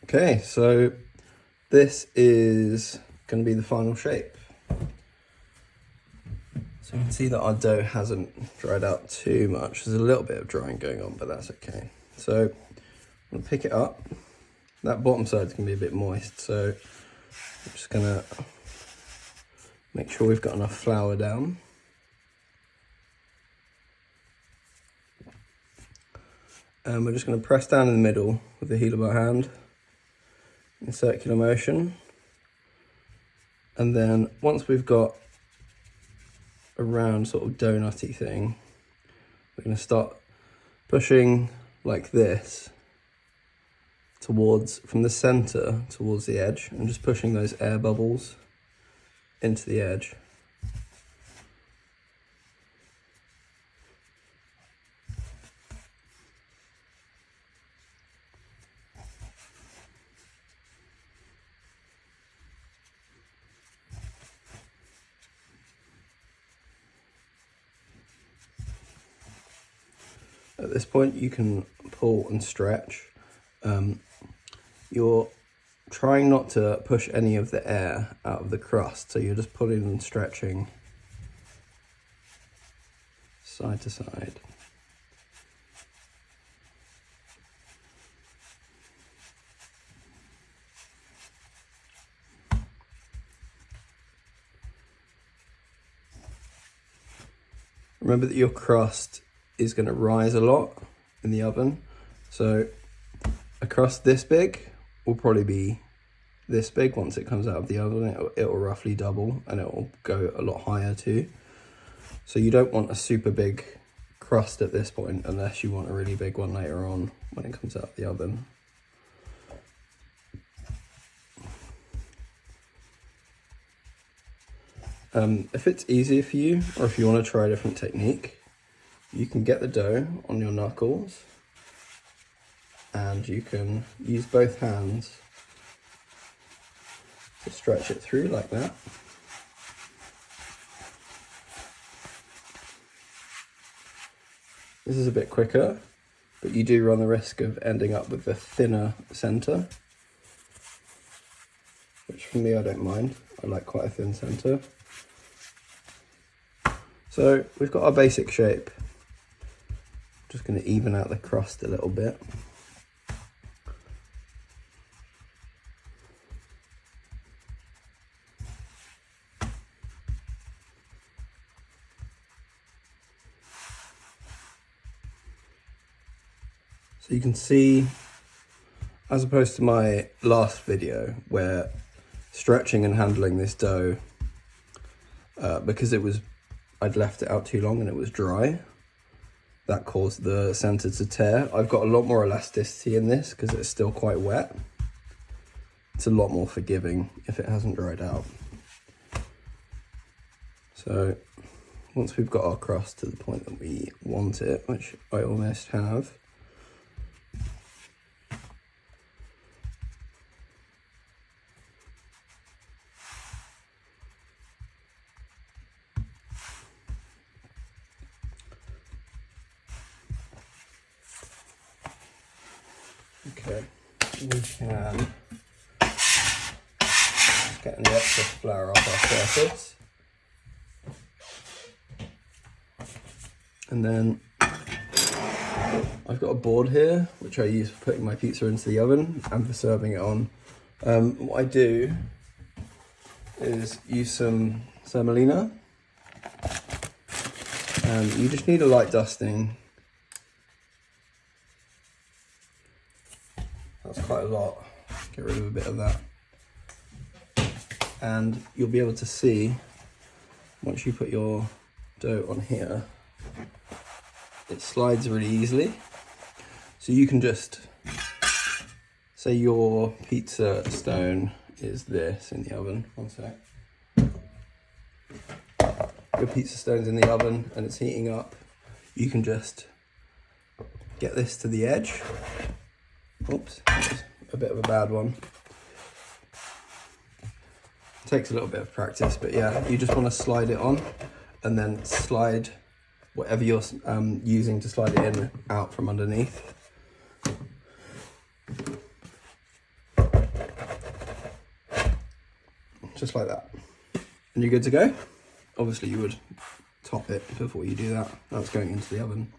Okay, so this is going to be the final shape. So you can see that our dough hasn't dried out too much. There's a little bit of drying going on, but that's okay. So I'm going to pick it up. That bottom side's going to be a bit moist, so I'm just going to make sure we've got enough flour down. And we're just going to press down in the middle with the heel of our hand in circular motion. And then once we've got a round sort of donutty thing, we're going to start pushing like this from the center towards the edge, and just pushing those air bubbles into the edge. At this point you can pull and stretch. You're trying not to push any of the air out of the crust, so you're just pulling and stretching side to side. Remember that your crust is going to rise a lot in the oven, so a crust this big will probably be this big once it comes out of the oven. It'll roughly double, and it will go a lot higher too. So you don't want a super big crust at this point unless you want a really big one later on when it comes out of the oven. If it's easier for you, or if you want to try a different technique, you can get the dough on your knuckles and you can use both hands to stretch it through like that. This is a bit quicker, but you do run the risk of ending up with a thinner center, which for me, I don't mind. I like quite a thin center. So we've got our basic shape. Just going to even out the crust a little bit. So you can see, as opposed to my last video where stretching and handling this dough, because I'd left it out too long and it was dry, that caused the center to tear. I've got a lot more elasticity in this because it's still quite wet. It's a lot more forgiving if it hasn't dried out. So once we've got our crust to the point that we want it, which I almost have, okay, we can get the extra flour off our surface. And then I've got a board here, which I use for putting my pizza into the oven and for serving it on. What I do is use some semolina. You just need a light dusting. That's quite a lot. Get rid of a bit of that. And you'll be able to see, once you put your dough on here, it slides really easily. So you can just, say your pizza stone is this in the oven. One sec. Your pizza stone's in the oven and it's heating up. You can just get this to the edge. Oops, that was a bit of a bad one. It takes a little bit of practice, but yeah, you just want to slide it on and then slide whatever you're using to slide it in out from underneath. just like that. And you're good to go. Obviously you would top it before you do that. That's going into the oven.